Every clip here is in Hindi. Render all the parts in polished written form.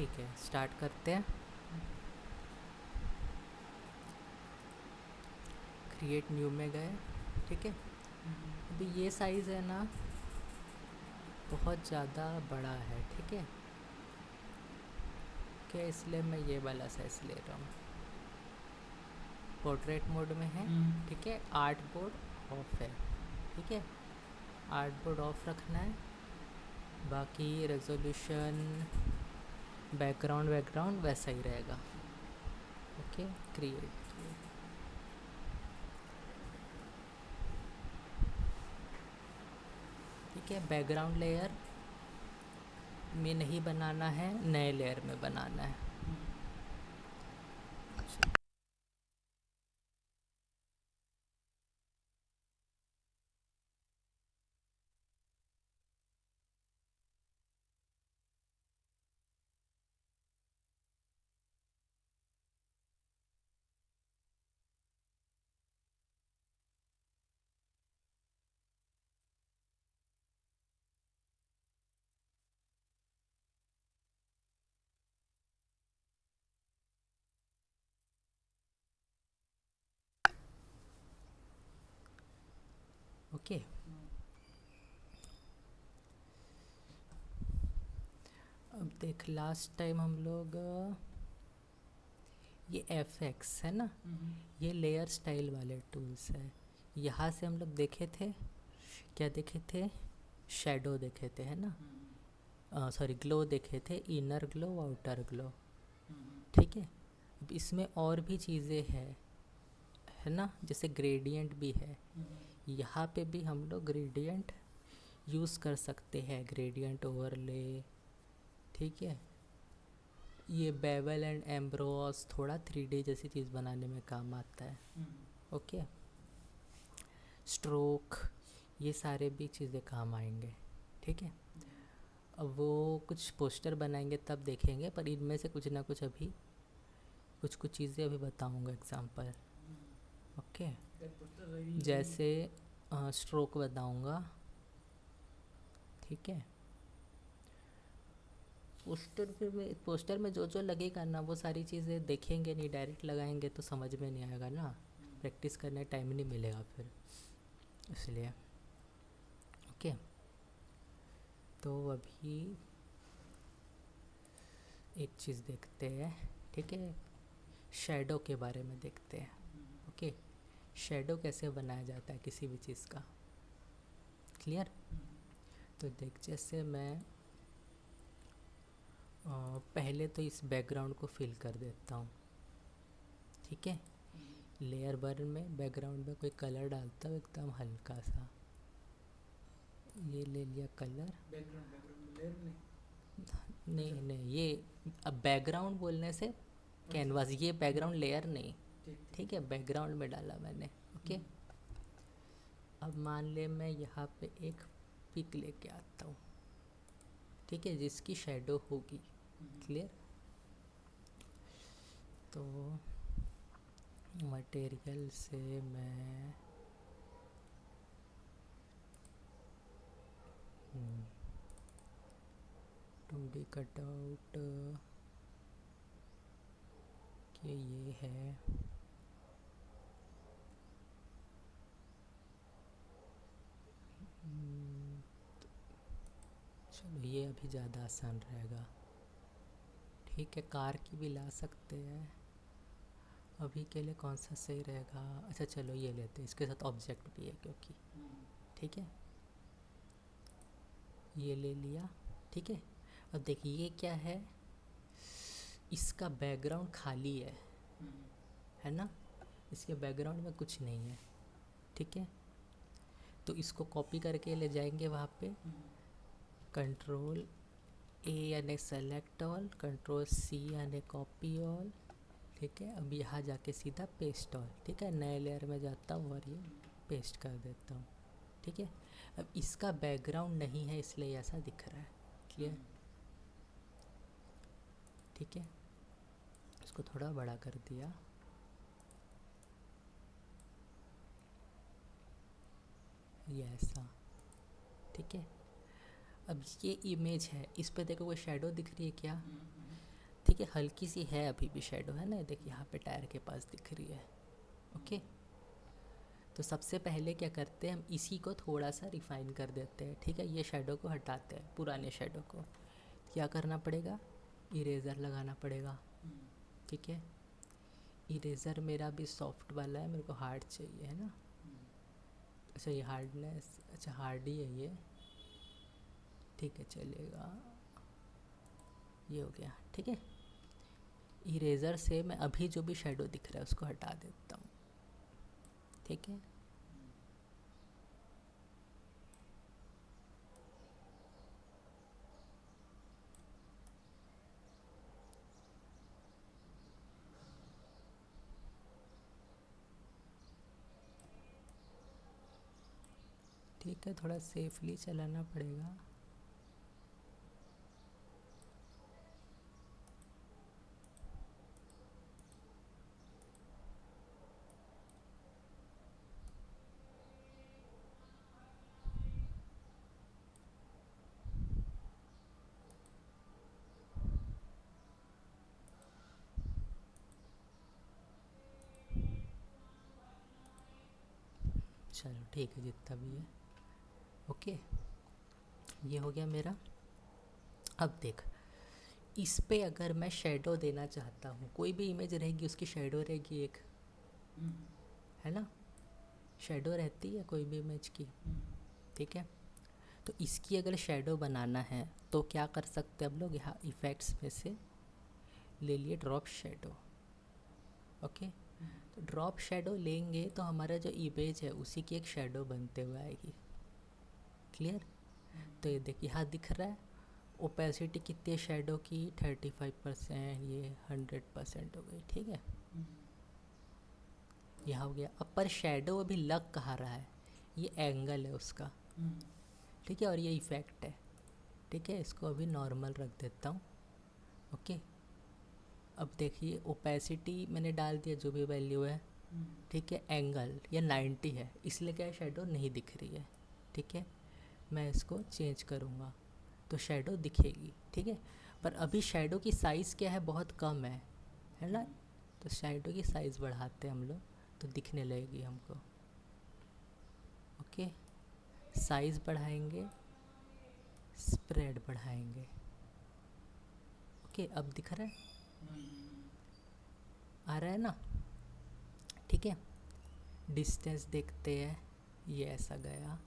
ठीक है, स्टार्ट करते हैं। क्रिएट न्यू में गए, ठीक है। अभी ये साइज़ है ना बहुत ज़्यादा बड़ा है, ठीक है। क्या इसलिए मैं ये वाला साइज़ ले रहा हूँ। पोर्ट्रेट मोड में है, ठीक है। आर्ट बोर्ड ऑफ है, ठीक है। आर्ट बोर्ड ऑफ रखना है। बाकी रेजोल्यूशन बैकग्राउंड वैसा ही रहेगा। Okay, create. ठीक है, बैकग्राउंड लेयर में नहीं बनाना है, नए लेयर में बनाना है। ओके, अब देख लास्ट टाइम हम लोग ये FX है ना, ये लेयर स्टाइल वाले टूल्स है। यहाँ से हम लोग देखे थे, क्या देखे थे, शेडो देखे थे, है ना। सॉरी, ग्लो देखे थे, इनर ग्लो, आउटर ग्लो, ठीक है। अब इसमें और भी चीज़ें हैं, है ना, जैसे ग्रेडियंट भी है। यहाँ पे भी हम लोग ग्रेडियंट यूज़ कर सकते हैं, ग्रेडियंट ओवरले, ठीक है। ये बेवल एंड एम्ब्रोस थोड़ा 3D जैसी चीज़ बनाने में काम आता है। ओके, स्ट्रोक, ये सारे भी चीज़ें काम आएंगे, ठीक है। अब वो कुछ पोस्टर बनाएंगे तब देखेंगे, पर इनमें से कुछ ना कुछ अभी कुछ चीज़ें अभी बताऊंगा एग्जांपल। ओके, जैसे स्ट्रोक बताऊंगा, ठीक है। पोस्टर में जो जो लगेगा ना वो सारी चीज़ें देखेंगे नहीं, डायरेक्ट लगाएंगे तो समझ में नहीं आएगा ना, प्रैक्टिस करने टाइम नहीं मिलेगा फिर, इसलिए। ओके, तो अभी एक चीज़ देखते हैं, ठीक है। शैडो के बारे में देखते हैं। ओके, शैडो कैसे बनाया जाता है किसी भी चीज़ का, क्लियर। तो देख, जैसे मैं पहले तो इस बैकग्राउंड को फिल कर देता हूँ, ठीक है। लेयर 1 में बैकग्राउंड में कोई कलर डालता हूँ एकदम हल्का सा, ये ले लिया कलर। बैकग्राउंड लेयर नहीं नहीं, ये अब बैकग्राउंड बोलने से कैनवास, ये बैकग्राउंड लेयर नहीं, ठीक है, बैकग्राउंड में डाला मैंने। ओके, अब मान ले मैं यहाँ पे एक पिक लेके आता हूँ, ठीक है, जिसकी शैडो होगी, क्लियर। तो मटेरियल से मैं 2D कटआउट कि ये है, चलो ये अभी ज़्यादा आसान रहेगा, ठीक है। कार की भी ला सकते हैं, अभी के लिए कौन सा सही रहेगा। अच्छा चलो ये लेते हैं, इसके साथ ऑब्जेक्ट भी है क्योंकि, ठीक है, ये ले लिया, ठीक है। अब देखिए ये क्या है, इसका बैकग्राउंड खाली है ना, इसके बैकग्राउंड में कुछ नहीं है, ठीक है। तो इसको कॉपी करके ले जाएंगे वहाँ पे, कंट्रोल A यानी सेलेक्ट ऑल, कंट्रोल C यानी कॉपी ऑल, ठीक है। अब यहाँ जाके सीधा पेस्ट ऑल, ठीक है, नए लेयर में जाता हूँ और ये पेस्ट कर देता हूँ, ठीक है। अब इसका बैकग्राउंड नहीं है इसलिए ऐसा दिख रहा है, क्लियर, ठीक है। इसको थोड़ा बड़ा कर दिया, ये ऐसा, ठीक है। अब ये इमेज है, इस पे देखो कोई शेडो दिख रही है क्या, ठीक है, हल्की सी है अभी भी शेडो, है ना, देखिए यहाँ पे टायर के पास दिख रही है। ओके, तो सबसे पहले क्या करते हैं, हम इसी को थोड़ा सा रिफाइन कर देते हैं। ठीक है, ये शेडो को हटाते हैं, पुराने शेडो को। क्या करना पड़ेगा, इरेज़र लगाना पड़ेगा। ठीक है, इरेज़र मेरा भी सॉफ्ट वाला है, मेरे को हार्ड चाहिए, है ना। अच्छा, ये हार्डनेस, अच्छा हार्ड ही है ये, ठीक है चलेगा, ये हो गया। ठीक है, इरेज़र से मैं अभी जो भी शेडो दिख रहा है उसको हटा देता हूँ। ठीक है, ठीक है, थोड़ा सेफली चलाना पड़ेगा। चलो ठीक है, जितना भी है। ओके, ये हो गया मेरा। अब देख, इस पे अगर मैं शेडो देना चाहता हूँ, कोई भी इमेज रहेगी उसकी शेडो रहेगी एक, है ना, शेडो रहती है कोई भी इमेज की। ठीक है, तो इसकी अगर शेडो बनाना है तो क्या कर सकते हैं हम लोग, यहाँ इफ़ेक्ट्स में से ले लिए ड्रॉप शेडो। ओके, तो ड्रॉप शेडो लेंगे तो हमारा जो इमेज है उसी की एक शेडो बनते हुए आएगी। क्लियर, तो ये देख यहाँ दिख रहा है, ओपेसिटी कितनी है शेडो की, 35%, ये 100% हो गई। ठीक है, यह हो गया। अब पर शेडो अभी लग कहाँ रहा है, ये एंगल है उसका। ठीक है, और ये इफ़ेक्ट है। ठीक है, इसको अभी नॉर्मल रख देता हूँ। ओके, अब देखिए ओपेसिटी मैंने डाल दिया जो भी वैल्यू है। ठीक है, एंगल ये 90 है, इसलिए क्या शेडो नहीं दिख रही है। ठीक है, मैं इसको चेंज करूँगा तो शेडो दिखेगी। ठीक है, पर अभी शेडो की साइज़ क्या है, बहुत कम है ना, तो शेडो की साइज़ बढ़ाते हैं हम लोग तो दिखने लगेगी हमको। ओके, साइज़ बढ़ाएंगे, स्प्रेड बढ़ाएंगे। ओके, अब दिख रहा है, आ रहा है ना। ठीक है, डिस्टेंस देखते हैं, ये ऐसा गया,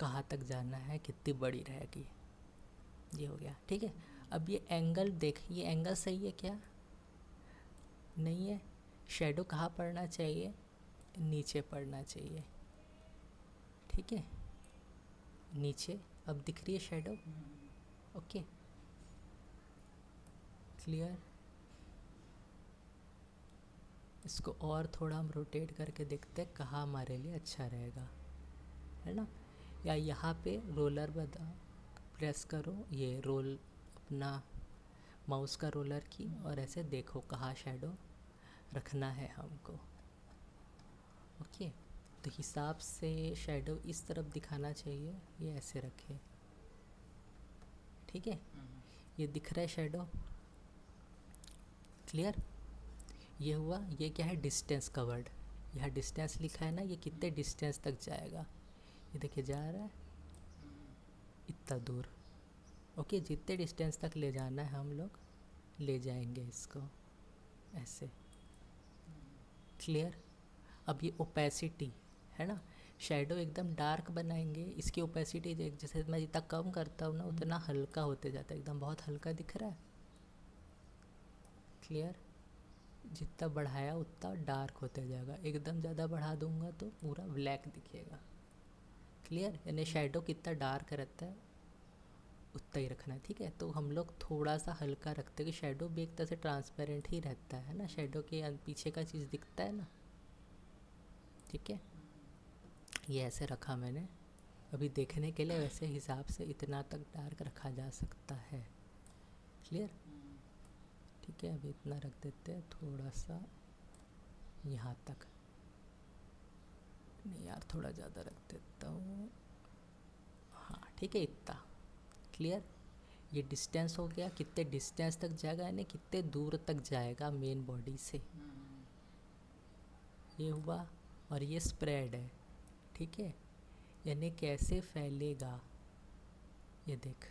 कहाँ तक जाना है, कितनी बड़ी रहेगी, ये हो गया। ठीक है, अब ये एंगल देख, ये एंगल सही है क्या, नहीं है, शेडो कहाँ पड़ना चाहिए, नीचे पड़ना चाहिए। ठीक है, नीचे, अब दिख रही है शेडो। ओके, क्लियर, इसको और थोड़ा हम रोटेट करके देखते हैं कहाँ हमारे लिए अच्छा रहेगा, है ना। या यहाँ पे रोलर प्रेस करो, ये रोल अपना माउस का रोलर की, और ऐसे देखो कहाँ शेडो रखना है हमको। ओके, तो हिसाब से शेडो इस तरफ दिखाना चाहिए, ये ऐसे रखे। ठीक है, ये दिख रहा है शेडो, क्लियर, ये हुआ। ये क्या है, डिस्टेंस कवर्ड, यहाँ डिस्टेंस लिखा है ना, ये कितने डिस्टेंस तक जाएगा, ये देखिए जा रहा है इतना दूर। ओके, जितने डिस्टेंस तक ले जाना है हम लोग ले जाएंगे इसको ऐसे। क्लियर, अब ये ओपेसिटी है ना, शेडो एकदम डार्क बनाएंगे, इसकी ओपेसिटी जैसे मैं जितना कम करता हूँ ना उतना हल्का होते जाता है, एकदम बहुत हल्का दिख रहा है। क्लियर, जितना बढ़ाया उतना डार्क होते जाएगा, एकदम ज़्यादा बढ़ा दूंगा तो पूरा ब्लैक दिखेगा। क्लियर, यानी शेडो कितना डार्क रहता है उतना ही रखना है। ठीक है, तो हम लोग थोड़ा सा हल्का रखते हैं कि शेडो भी एक तरह से ट्रांसपेरेंट ही रहता है ना, शेडो के पीछे का चीज़ दिखता है ना। ठीक है, ये ऐसे रखा मैंने, अभी देखने के लिए वैसे हिसाब से इतना तक डार्क रखा जा सकता है। क्लियर, ठीक है, अभी इतना रख देते हैं, थोड़ा सा यहाँ तक नहीं यार, थोड़ा ज़्यादा रख देता हूँ, हाँ ठीक है इतना। क्लियर, ये डिस्टेंस हो गया, कितने डिस्टेंस तक जाएगा यानी कितने दूर तक जाएगा मेन बॉडी से, ये हुआ। और ये स्प्रेड है, ठीक है, यानी कैसे फैलेगा। ये देख,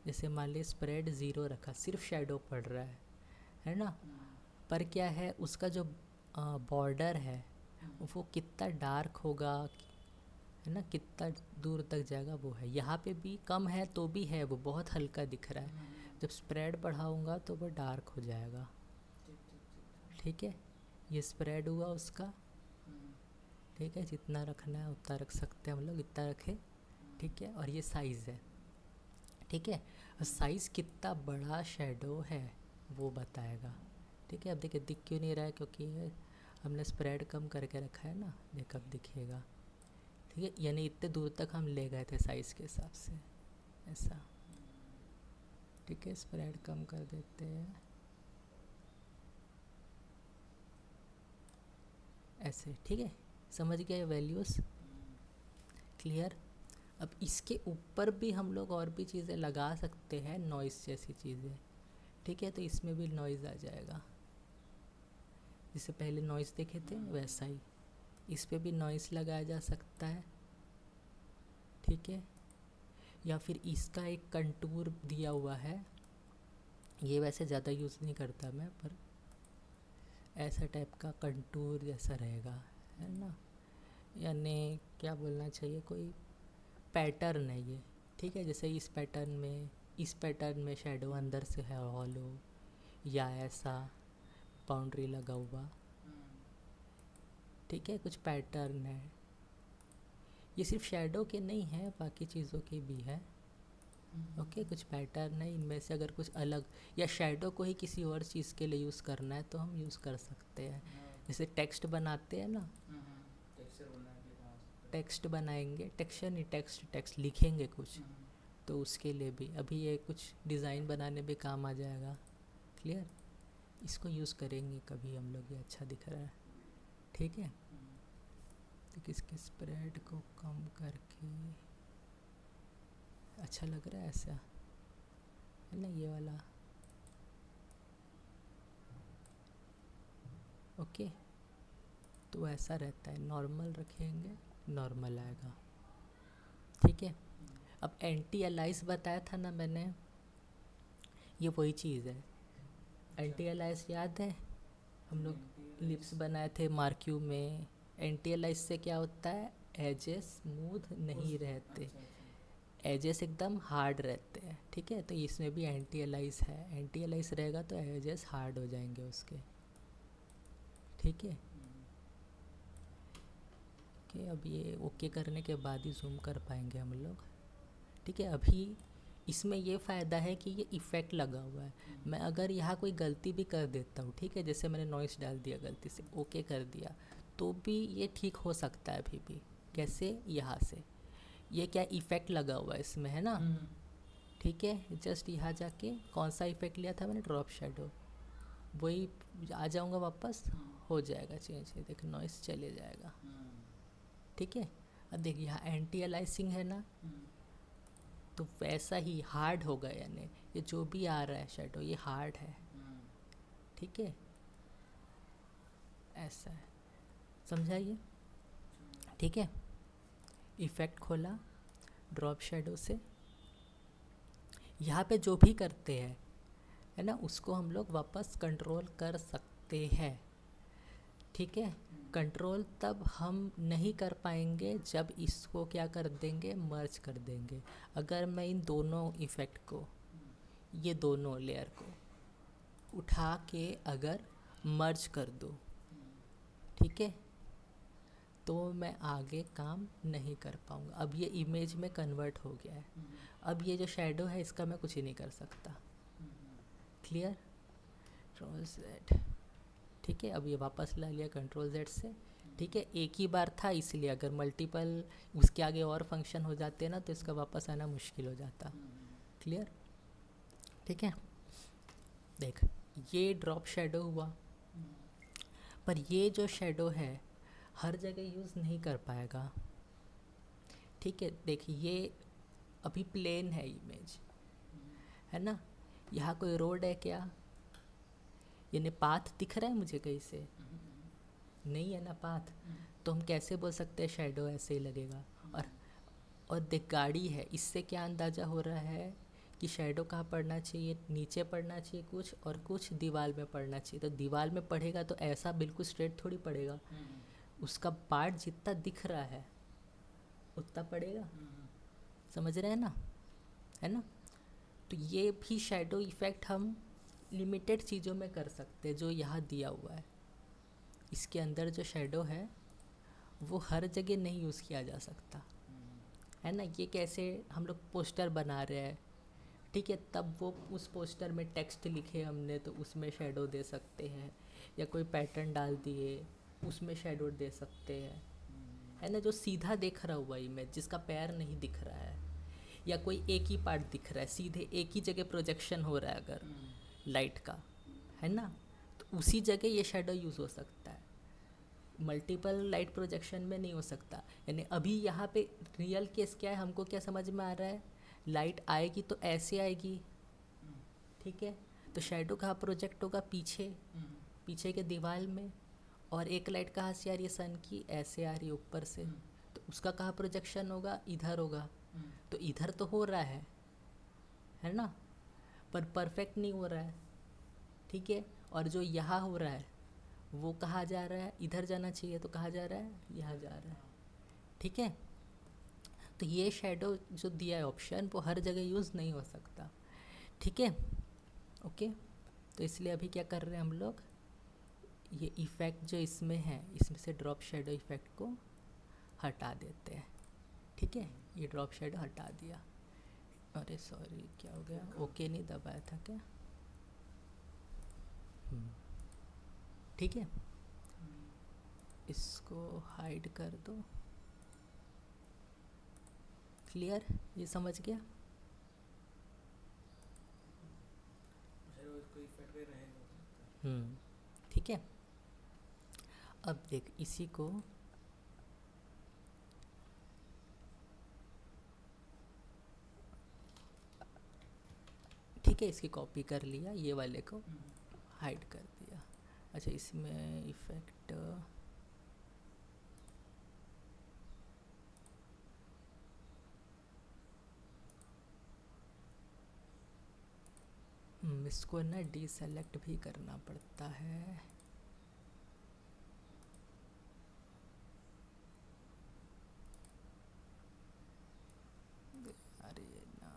जैसे मान ली स्प्रेड 0 रखा, सिर्फ शेडो पड़ रहा है ना, पर क्या है उसका जो बॉर्डर है वो कितना डार्क होगा, है ना, कितना दूर तक जाएगा वो है। यहाँ पे भी कम है तो भी है, वो बहुत हल्का दिख रहा है, जब स्प्रेड बढ़ाऊँगा तो वो डार्क हो जाएगा, ठीक है। ये स्प्रेड हुआ उसका, ठीक है, जितना रखना है उतना रख सकते हैं हम लोग, इतना रखें, ठीक है। और ये साइज़ है, ठीक है, और साइज़ कितना बड़ा शेडो है वो बताएगा, ठीक है। अब देखिए दिख क्यों नहीं रहा है, क्योंकि हमने स्प्रेड कम करके रखा है ना, देख अब दिखेगा, ठीक है, यानी इतने दूर तक हम ले गए थे साइज़ के हिसाब से, ऐसा, ठीक है। स्प्रेड कम कर देते हैं ऐसे, ठीक है, समझ गए वैल्यूज़, क्लियर। अब इसके ऊपर भी हम लोग और भी चीज़ें लगा सकते हैं, नॉइज़ जैसी चीज़ें, ठीक है। तो इसमें भी नॉइज़ आ जाएगा, जिससे पहले नॉइज़ देखे थे वैसा ही इस पे भी नॉइज़ लगाया जा सकता है, ठीक है। या फिर इसका एक कंटूर दिया हुआ है, ये वैसे ज़्यादा यूज़ नहीं करता मैं, पर ऐसा टाइप का कंटूर जैसा रहेगा, है ना, यानी क्या बोलना चाहिए, कोई पैटर्न है ये, ठीक है। जैसे इस पैटर्न में शेडो अंदर से है हॉलो, या ऐसा बाउंड्री लगा हुआ, ठीक है, कुछ पैटर्न है। ये सिर्फ शेडो के नहीं है, बाकी चीज़ों के भी है, ओके। कुछ पैटर्न है, इनमें से अगर कुछ अलग, या शेडो को ही किसी और चीज़ के लिए यूज़ करना है तो हम यूज़ कर सकते हैं। जैसे टेक्स्ट बनाते हैं ना, टेक्स्ट बनाएंगे, टेक्सचर नहीं, टेक्स्ट लिखेंगे कुछ, तो उसके लिए भी अभी ये कुछ डिज़ाइन बनाने में काम आ जाएगा, क्लियर। इसको यूज़ करेंगे कभी हम लोग, ये अच्छा दिख रहा है, ठीक है। तो किसके स्प्रेड को कम करके अच्छा लग रहा है ऐसा, है ना, ये वाला, ओके। तो ऐसा रहता है, नॉर्मल रखेंगे, नॉर्मल आएगा, ठीक है। अब एंटी अलाइस बताया था ना मैंने, ये वही चीज़ है। एंटी अलाइस याद है, हम लोग लिप्स बनाए थे मार्क्यू में। एंटी अलाइस से क्या होता है, एजेस स्मूथ नहीं रहते, एजेस एकदम हार्ड रहते हैं, ठीक है। तो इसमें भी एंटी अलाइस है, एंटी अलाइस रहेगा तो एजेस हार्ड हो जाएंगे उसके, ठीक है। ओके, अब ये ओके करने के बाद ही जूम कर पाएंगे हम लोग, ठीक है। अभी इसमें ये फ़ायदा है कि ये इफ़ेक्ट लगा हुआ है, मैं अगर यहाँ कोई गलती भी कर देता हूँ, ठीक है, जैसे मैंने नॉइस डाल दिया गलती से, ओके कर दिया, तो भी ये ठीक हो सकता है अभी भी। कैसे, यहाँ से ये क्या इफ़ेक्ट लगा हुआ है इसमें, है ना, ठीक है। जस्ट यहाँ जाके कौन सा इफ़ेक्ट लिया था मैंने, ड्रॉप शेडो, वही आ जाऊँगा वापस, हो जाएगा चेंज, है देख नॉइस चले जाएगा, ठीक है। अब देखिए यहाँ एंटी अलाइसिंग है ना, तो वैसा ही हार्ड होगा, यानी ये जो भी आ रहा है शेडो ये हार्ड है, ठीक है, ऐसा है, समझाइए, ठीक है। इफ़ेक्ट खोला ड्रॉप शेडो से, यहाँ पे जो भी करते हैं, है ना, उसको हम लोग वापस कंट्रोल कर सकते हैं, ठीक है। कंट्रोल तब हम नहीं कर पाएंगे जब इसको क्या कर देंगे, मर्ज कर देंगे। अगर मैं इन दोनों इफ़ेक्ट को, ये दोनों लेयर को उठा के अगर मर्ज कर दूँ, ठीक है, तो मैं आगे काम नहीं कर पाऊँगा। अब ये इमेज में कन्वर्ट हो गया है, अब ये जो शेडो है इसका मैं कुछ ही नहीं कर सकता, क्लियर। कंट्रोल Z, ठीक है। अब ये वापस ला लिया कंट्रोल Z से, ठीक है। एक ही बार था इसलिए, अगर मल्टीपल उसके आगे और फंक्शन हो जाते हैं ना तो इसका वापस आना मुश्किल हो जाता, क्लियर, ठीक है। देख ये ड्रॉप शेडो हुआ, पर ये जो शेडो है हर जगह यूज़ नहीं कर पाएगा, ठीक है। देखिए ये अभी प्लेन है इमेज, है ना। यहाँ कोई रोड है क्या, यानी पाथ दिख रहा है मुझे कहीं से, नहीं है ना पाथ, तो हम कैसे बोल सकते हैं शैडो ऐसे ही लगेगा। और देख गाड़ी है, इससे क्या अंदाज़ा हो रहा है कि शैडो कहाँ पड़ना चाहिए, नीचे पड़ना चाहिए कुछ, और कुछ दीवार में पड़ना चाहिए। तो दीवार में पड़ेगा तो ऐसा बिल्कुल स्ट्रेट थोड़ी पड़ेगा, उसका पार्ट जितना दिख रहा है उतना पड़ेगा। समझ रहे हैं ना, है ना। तो ये भी शैडो इफ़ेक्ट हम लिमिटेड चीज़ों में कर सकते हैं जो यहाँ दिया हुआ है। इसके अंदर जो शैडो है वो हर जगह नहीं यूज़ किया जा सकता, है ना। ये कैसे हम लोग पोस्टर बना रहे हैं, ठीक है, तब वो उस पोस्टर में टेक्स्ट लिखे हमने तो उसमें शैडो दे सकते हैं, या कोई पैटर्न डाल दिए उसमें शैडो दे सकते हैं, है ना। जो सीधा देख रहा हुआ इमेज, जिसका पैर नहीं दिख रहा है, या कोई एक ही पार्ट दिख रहा है, सीधे एक ही जगह प्रोजेक्शन हो रहा है अगर लाइट का, है ना, तो उसी जगह ये शैडो यूज़ हो सकता है। मल्टीपल लाइट प्रोजेक्शन में नहीं हो सकता। यानी अभी यहाँ पे रियल केस क्या है, हमको क्या समझ में आ रहा है, लाइट आएगी तो ऐसे आएगी, ठीक है, तो शैडो कहाँ प्रोजेक्ट होगा, पीछे, पीछे के दीवार में। और एक लाइट कहाँ से आ रही है, सन की, ऐसे आ रही है ऊपर से, तो उसका कहाँ प्रोजेक्शन होगा, इधर होगा। तो इधर तो हो रहा है ना, पर परफेक्ट नहीं हो रहा है, ठीक है। और जो यहाँ हो रहा है वो कहाँ जा रहा है, इधर जाना चाहिए, तो कहाँ जा रहा है, यहाँ जा रहा है, ठीक है। तो ये शैडो जो दिया है ऑप्शन, वो हर जगह यूज़ नहीं हो सकता, ठीक है, ओके। तो इसलिए अभी क्या कर रहे हैं हम लोग, ये इफ़ेक्ट जो इसमें है, इसमें से ड्रॉप शैडो इफ़ेक्ट को हटा देते हैं, ठीक है। ये ड्रॉप शैडो हटा दिया। अरे सॉरी, क्या हो गया, ओके नहीं दबाया था क्या, ठीक है। इसको हाइड कर दो, क्लियर, ये समझ गया। ठीक है। अब देख इसी को ठीक है, इसकी कॉपी कर लिया, ये वाले को हाइड कर दिया। अच्छा, इसमें इफ़ेक्ट इसको ना डीसेलेक्ट भी करना पड़ता है। अरे ना,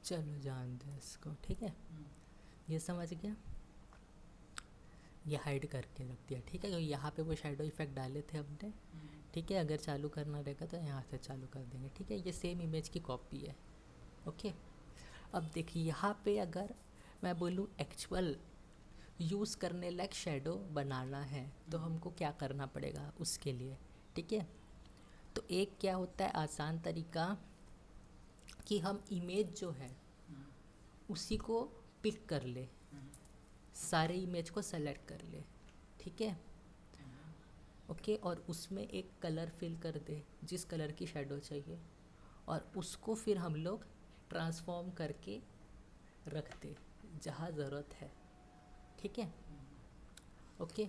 चलो जान दे इसको, ठीक है। ये समझ गया, ये हाइड करके रख दिया, ठीक है। यहाँ पे वो शैडो इफ़ेक्ट डाले थे हमने, ठीक है। अगर चालू करना रहेगा तो यहाँ से चालू कर देंगे, ठीक है। ये सेम इमेज की कॉपी है, ओके। अब देखिए यहाँ पे अगर मैं बोलूँ एक्चुअल यूज़ करने लायक शैडो बनाना है तो हमको क्या करना पड़ेगा उसके लिए, ठीक है। तो एक क्या होता है आसान तरीका कि हम इमेज जो है उसी को पिक कर ले, सारे इमेज को सेलेक्ट कर ले, ठीक है, ओके। और उसमें एक कलर फिल कर दे, जिस कलर की शैडो चाहिए, और उसको फिर हम लोग ट्रांसफॉर्म करके रख दे जहाँ ज़रूरत है, ठीक है, ओके।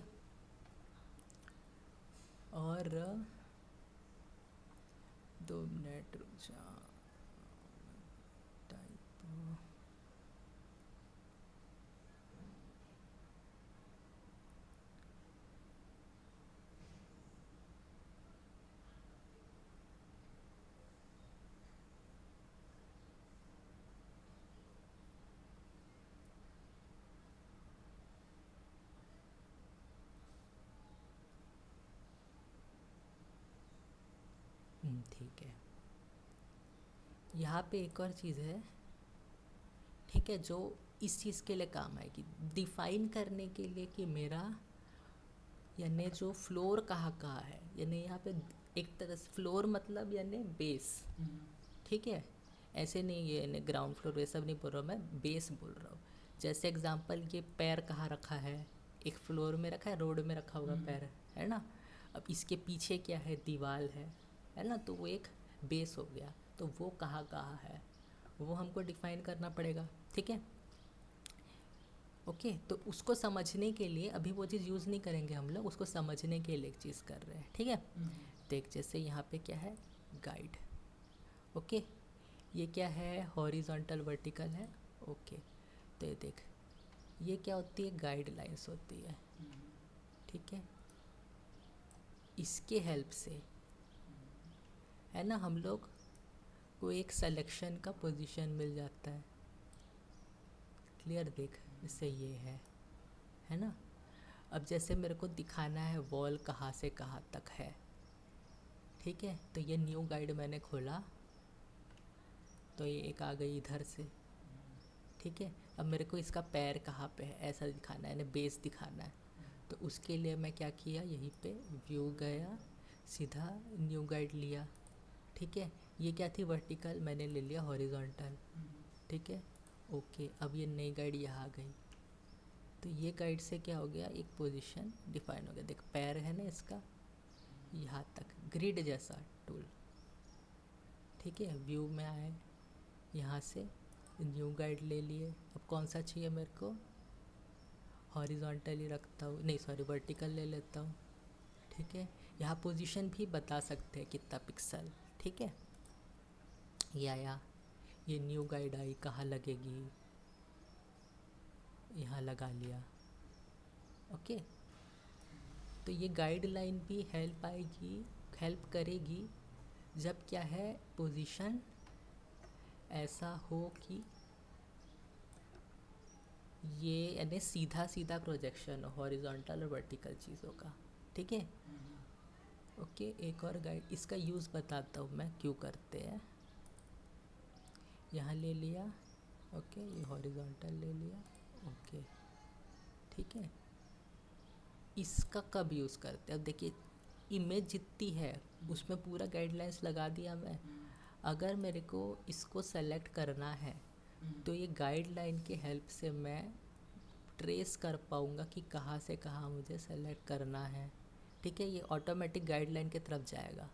और 2 मिनट रुक जा, टाइप ठीक है। यहाँ पे एक और चीज़ है, ठीक है, जो इस चीज़ के लिए काम आएगी, डिफाइन करने के लिए कि मेरा यानी जो फ्लोर कहाँ है, यानी यहाँ पे एक तरह से फ्लोर मतलब यानी बेस, ठीक है। ऐसे नहीं, ये यानी ग्राउंड फ्लोर ये सब नहीं बोल रहा हूँ मैं, बेस बोल रहा हूँ। जैसे एग्जांपल, ये पैर कहाँ रखा है, एक फ्लोर में रखा है, रोड में रखा होगा पैर, है ना। अब इसके पीछे क्या है, दीवार है ना, तो वो एक बेस हो गया। तो वो कहाँ कहाँ है वो हमको डिफाइन करना पड़ेगा, ठीक है। ओके, तो उसको समझने के लिए अभी वो चीज़ यूज़ नहीं करेंगे हम लोग, उसको समझने के लिए एक चीज़ कर रहे हैं, ठीक है। देख, जैसे यहाँ पे क्या है, गाइड। ओके, ये क्या है, हॉरिजॉन्टल वर्टिकल है। ओके, तो ये देख, ये क्या होती है, गाइडलाइंस होती है, ठीक है। इसके हेल्प से है ना हम लोग को एक सिलेक्शन का पोजीशन मिल जाता है। क्लियर, देख, जैसे ये है ना। अब जैसे मेरे को दिखाना है वॉल कहाँ से कहाँ तक है, ठीक है। तो ये न्यू गाइड मैंने खोला, तो ये एक आ गई इधर से, ठीक है। अब मेरे को इसका पैर कहाँ पे है ऐसा दिखाना है, यानी बेस दिखाना है। तो उसके लिए मैं क्या किया, यहीं पे व्यू गया, सीधा न्यू गाइड लिया, ठीक है। ये क्या थी, वर्टिकल, मैंने ले लिया हॉरिजॉन्टल, ठीक है। ओके, अब ये नई गाइड यहाँ आ गई, तो ये गाइड से क्या हो गया, एक पोजीशन डिफाइन हो गया। देख, पैर है ना इसका यहाँ तक, ग्रिड जैसा टूल, ठीक है। व्यू में आए, यहाँ से न्यू गाइड ले लिए। अब कौन सा चाहिए मेरे को, हॉरिजॉन्टल ही रखता हूँ, नहीं सॉरी वर्टिकल ले लेता हूँ, ठीक है। यहाँ पोजीशन भी बता सकते हैं कितना पिक्सल, ठीक है। या ये न्यू गाइड आई, कहाँ लगेगी, यहाँ लगा लिया, ओके। तो ये गाइडलाइन भी हेल्प करेगी जब क्या है, पोजीशन ऐसा हो कि ये यानी सीधा सीधा प्रोजेक्शन हो हॉरिजॉन्टल और वर्टिकल चीज़ों का, ठीक है। ओके, एक और गाइड, इसका यूज़ बताता हूँ मैं क्यों करते हैं। यहाँ ले लिया, ओके, ये हॉरिजॉन्टल ले लिया, ओके, ठीक है। इसका कब यूज़ करते हैं, अब देखिए इमेज जितनी है उसमें पूरा गाइडलाइंस लगा दिया मैं। अगर मेरे को इसको सेलेक्ट करना है तो ये गाइडलाइन के हेल्प से मैं ट्रेस कर पाऊँगा कि कहाँ से कहाँ मुझे सेलेक्ट करना है, ठीक है। ये ऑटोमेटिक गाइडलाइन की तरफ जाएगा,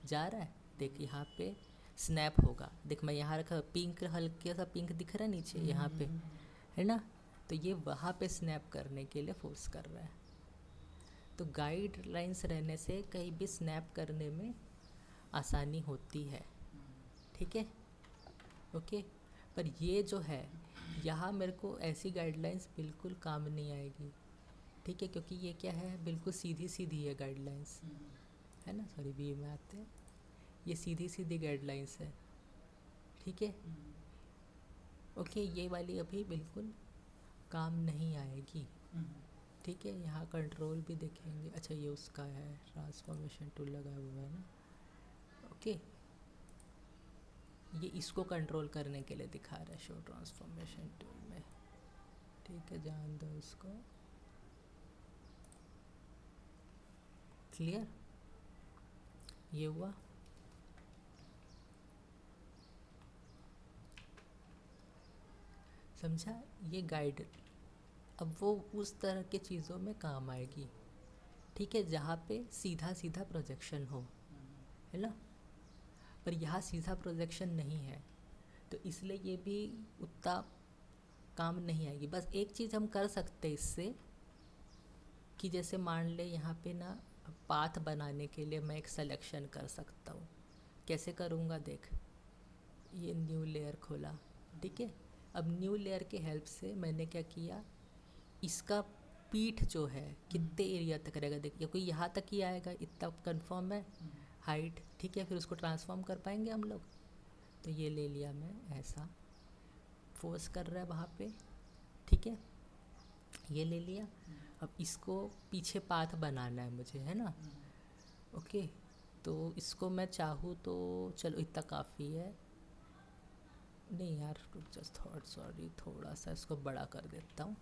जा रहा है। देख, यहाँ पे स्नैप होगा, देख मैं यहाँ रखा, पिंक, हल्के सा पिंक दिख रहा है नीचे यहाँ पे, है ना। तो ये वहाँ पे स्नैप करने के लिए फोर्स कर रहा है। तो गाइडलाइंस रहने से कहीं भी स्नैप करने में आसानी होती है, ठीक है। ओके, पर ये जो है यहाँ मेरे को ऐसी गाइडलाइंस बिल्कुल काम नहीं आएगी, ठीक है, क्योंकि ये क्या है, बिल्कुल सीधी सीधी है गाइडलाइंस, है ना। सॉरी, बी में आते हैं, ये सीधी सीधी गाइडलाइंस है, ठीक है। ओके, ये वाली अभी बिल्कुल काम नहीं आएगी, ठीक है। यहाँ कंट्रोल भी देखेंगे, अच्छा ये उसका है, ट्रांसफॉर्मेशन टूल लगा हुआ है ना, ओके। ये इसको कंट्रोल करने के लिए दिखा रहा है, शो ट्रांसफॉर्मेशन टूल में, ठीक है, जान दो इसको। क्लियर, ये हुआ। समझा, ये गाइड अब वो उस तरह के चीज़ों में काम आएगी, ठीक है, जहाँ पे सीधा सीधा प्रोजेक्शन हो, है ना। पर यहाँ सीधा प्रोजेक्शन नहीं है, तो इसलिए ये भी उतना काम नहीं आएगी। बस एक चीज़ हम कर सकते हैं इससे, कि जैसे मान ले यहाँ पे ना पाथ बनाने के लिए मैं एक सिलेक्शन कर सकता हूँ। कैसे करूँगा, देख, ये न्यू लेयर खोला, ठीक है। अब न्यू लेयर के हेल्प से मैंने क्या किया, इसका पीठ जो है कितने एरिया तक रहेगा, देखिए कोई यहाँ तक ही आएगा, इतना कंफर्म है, हाइट, ठीक है। फिर उसको ट्रांसफॉर्म कर पाएंगे हम लोग, तो ये ले लिया मैं, ऐसा फोर्स कर रहा है वहाँ पे, ठीक है, ये ले लिया। अब इसको पीछे पाथ बनाना है मुझे, है ना, ओके। तो इसको मैं चाहूँ तो चलो इतना काफ़ी है, नहीं यार, जस्ट थॉट, सॉरी, थोड़ा सा इसको बड़ा कर देता हूँ,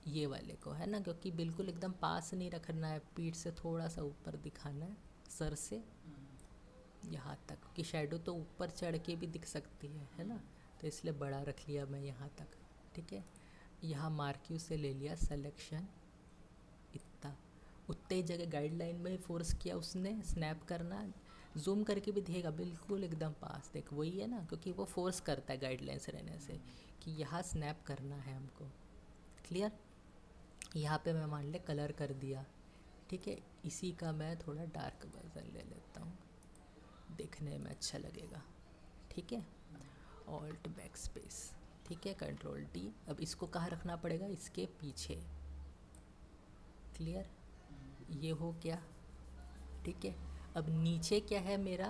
ये वाले को, है ना, क्योंकि बिल्कुल एकदम पास नहीं रखना है, पीठ से थोड़ा सा ऊपर दिखाना है, सर से यहाँ तक, कि शैडो तो ऊपर चढ़ के भी दिख सकती है ना, तो इसलिए बड़ा रख लिया मैं यहाँ तक। ठीक है, यहाँ मार्क्यू से ले लिया सिलेक्शन, इतना उतने ही जगह गाइडलाइन में फोर्स किया उसने स्नैप करना, जूम करके भी दिखेगा बिल्कुल एकदम पास, देख वही है ना, क्योंकि वो फोर्स करता है गाइडलाइंस रहने से कि यहाँ स्नैप करना है हमको। क्लियर। यहाँ पे मैं मान ले कलर कर दिया। ठीक है, इसी का मैं थोड़ा डार्क वर्जन ले लेता हूँ, देखने में अच्छा लगेगा। ठीक है, ऑल्ट बैक स्पेस, ठीक है, कंट्रोल डी। अब इसको कहाँ रखना पड़ेगा, इसके पीछे। क्लियर, ये हो गया। ठीक है, अब नीचे क्या है मेरा,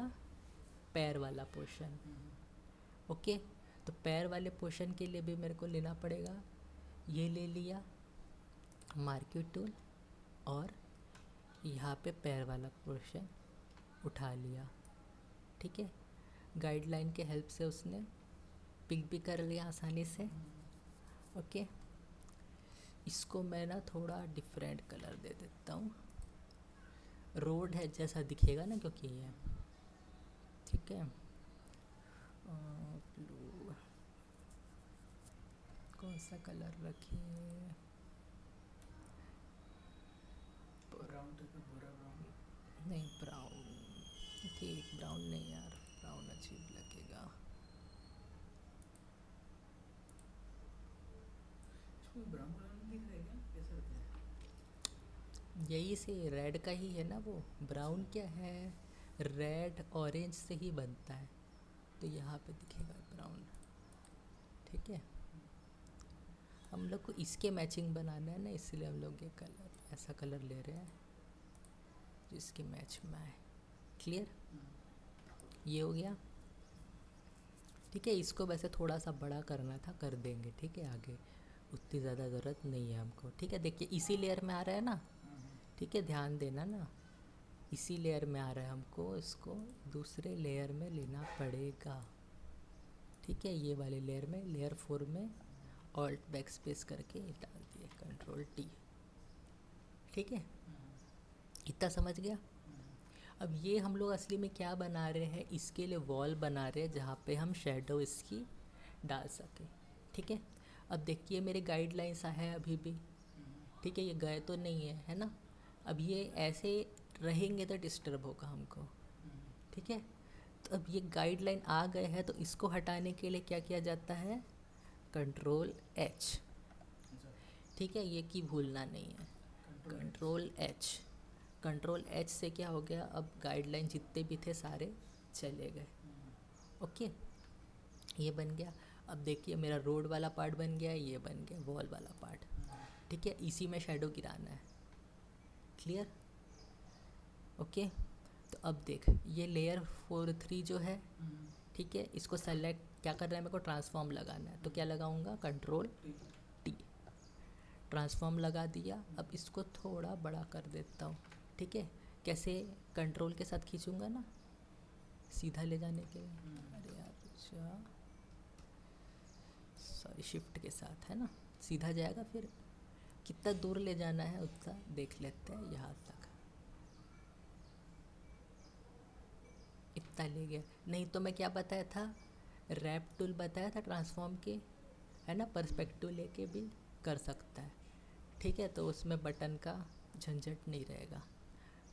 पैर वाला पोर्शन। ओके, तो पैर वाले पोर्शन के लिए भी मेरे को लेना पड़ेगा, ये ले लिया मार्क्यू टूल, और यहाँ पे पैर वाला पोर्शन उठा लिया। ठीक है, गाइडलाइन के हेल्प से उसने पिक भी कर लिया आसानी से। ओके, इसको मैं ना थोड़ा डिफरेंट कलर दे देता हूँ, रोड है जैसा दिखेगा ना, क्योंकि ये, ठीक है, ब्लू, कौन सा कलर रखिए, ब्राउन, तो पूरा ब्राउन नहीं ब्राउन, ठीक ब्राउन नहीं यार, ब्राउन अजीब लगेगा। ब्राउन कलर में दिख रहा है क्या, कैसा होता है? यही से रेड का ही है ना वो, ब्राउन क्या है, रेड ऑरेंज से ही बनता है, तो यहाँ पे दिखेगा ब्राउन। ठीक है, हम लोग को इसके मैचिंग बनाना है ना, इसलिए हम लोग ये कलर, ऐसा कलर ले रहे हैं जिसके मैच में आए। क्लियर, ये हो गया। ठीक है, इसको वैसे थोड़ा सा बड़ा करना था, कर देंगे। ठीक है, आगे उतनी ज़्यादा ज़रूरत नहीं है हमको। ठीक है, देखिए इसी लेयर में आ रहा है ना, ठीक है, ध्यान देना ना, इसी लेयर में आ रहा है, हमको इसको दूसरे लेयर में लेना पड़ेगा। ठीक है, ये वाले लेयर में, लेयर 4 में ऑल्ट बैक स्पेस करके डाल दिए, कंट्रोल टी। ठीक है, इतना समझ गया। अब ये हम लोग असली में क्या बना रहे हैं, इसके लिए वॉल बना रहे हैं जहाँ पे हम शेडो इसकी डाल सकें। ठीक है, अब देखिए मेरे गाइडलाइंस है अभी भी। ठीक है, ये गए तो नहीं है ना, अब ये ऐसे रहेंगे तो डिस्टर्ब होगा हमको। ठीक है, तो अब ये गाइडलाइन आ गए हैं, तो इसको हटाने के लिए क्या किया जाता है, कंट्रोल एच। ठीक है, ये की भूलना नहीं है, कंट्रोल एच। कंट्रोल एच से क्या हो गया, अब गाइडलाइन जितने भी थे सारे चले गए। ओके, ये बन गया। अब देखिए मेरा रोड वाला पार्ट बन गया, ये बन गया वॉल वाला पार्ट। ठीक है, इसी में शेडो गिराना है। क्लियर। ओके, तो अब देख ये लेयर 4 3 जो है, ठीक है, इसको सेलेक्ट क्या करना है, मेरे को ट्रांसफॉर्म लगाना है, तो क्या लगाऊंगा, कंट्रोल टी, ट्रांसफॉर्म लगा दिया। अब इसको थोड़ा बड़ा कर देता हूँ। ठीक है, कैसे, कंट्रोल के साथ खींचूंगा ना सीधा ले जाने के लिए, अरे यार अच्छा, सॉरी, शिफ्ट के साथ, है ना, सीधा जाएगा। फिर कितना दूर ले जाना है उतना देख लेते हैं, यहाँ तक इतना ले गया। नहीं तो मैं क्या बताया था, रैप टूल बताया था ट्रांसफॉर्म के, है ना, पर्सपेक्टिव लेके भी कर सकता है। ठीक है, तो उसमें बटन का झंझट नहीं रहेगा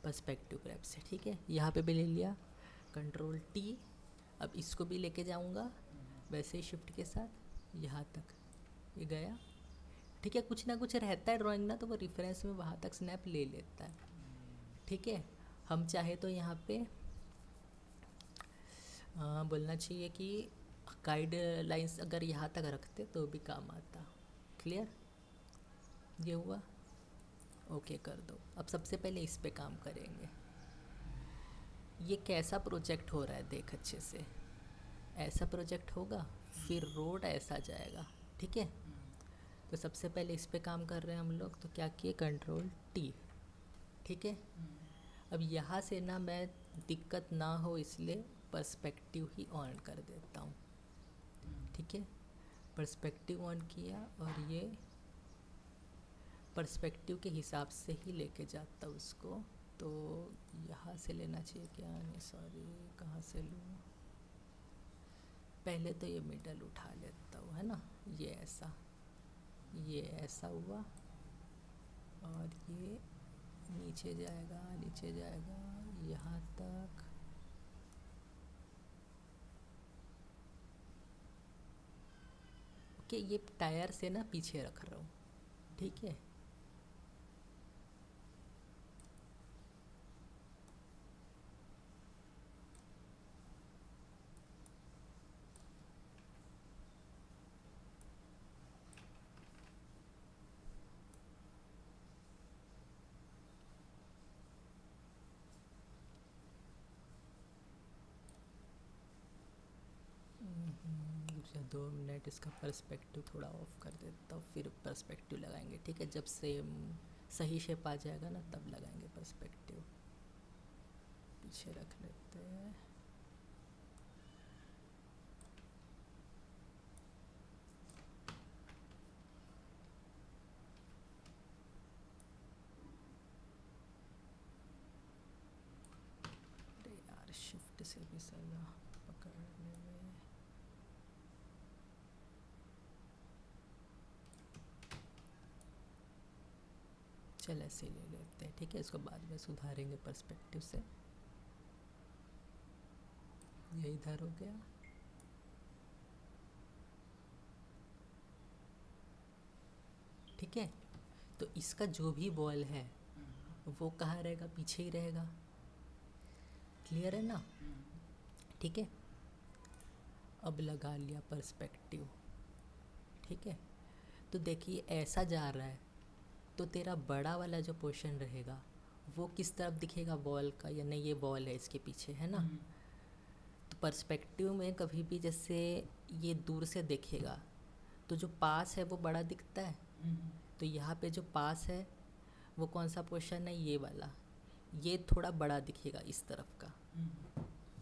पर्सपेक्टिव ग्रैब से। ठीक है, यहाँ पे भी ले लिया, कंट्रोल टी। अब इसको भी लेके जाऊँगा वैसे ही शिफ्ट के साथ यहाँ तक, ये गया। ठीक है, कुछ ना कुछ रहता है ड्राइंग ना, तो वो रेफरेंस में वहाँ तक स्नैप ले लेता है। ठीक है, हम चाहे तो यहाँ पे बोलना चाहिए कि गाइडलाइंस अगर यहाँ तक रखते तो भी काम आता। क्लियर, ये हुआ। ओके कर दो। अब सबसे पहले इस पे काम करेंगे। ये कैसा प्रोजेक्ट हो रहा है देख अच्छे से, ऐसा प्रोजेक्ट होगा, फिर रोड ऐसा जाएगा। ठीक है, तो सबसे पहले इस पे काम कर रहे हैं हम लोग, तो क्या किए, कंट्रोल टी। ठीक है, अब यहाँ से ना मैं दिक्कत ना हो इसलिए पर्सपेक्टिव ही ऑन कर देता हूँ। ठीक है, पर्सपेक्टिव ऑन किया, और ये पर्सपेक्टिव के हिसाब से ही लेके जाता उसको। तो यहाँ से लेना चाहिए क्या, नहीं सॉरी, कहाँ से लूँ, पहले तो ये मिडल उठा लेता हूँ, है ना, ये ऐसा हुआ और ये नीचे जाएगा यहाँ तक। ओके, ये टायर से ना पीछे रख रहा हूँ, ठीक है। रुक जा 2 मिनट, इसका पर्सपेक्टिव थोड़ा ऑफ कर देता हूँ, फिर पर्सपेक्टिव लगाएंगे, ठीक है। जब सेम सही शेप आ जाएगा ना तब लगाएंगे पर्सपेक्टिव। पीछे रख लेते हैं। अरे यार, शिफ्ट से भी साला पकड़ने में। चल ऐसे ले लेते हैं, ठीक है। इसको बाद में सुधारेंगे पर्सपेक्टिव से। ये इधर हो गया, ठीक है। तो इसका जो भी बॉल है वो कहाँ रहेगा, पीछे ही रहेगा, क्लियर है ना, ठीक है। अब लगा लिया पर्सपेक्टिव, ठीक है। तो देखिए ऐसा जा रहा है, तो तेरा बड़ा वाला जो पोर्शन रहेगा वो किस तरफ दिखेगा, बॉल का, या नहीं ये बॉल है इसके पीछे, है ना। तो पर्सपेक्टिव में कभी भी जैसे ये दूर से देखेगा तो जो पास है वो बड़ा दिखता है। तो यहाँ पे जो पास है वो कौन सा पोर्शन है, ये वाला, ये थोड़ा बड़ा दिखेगा इस तरफ का,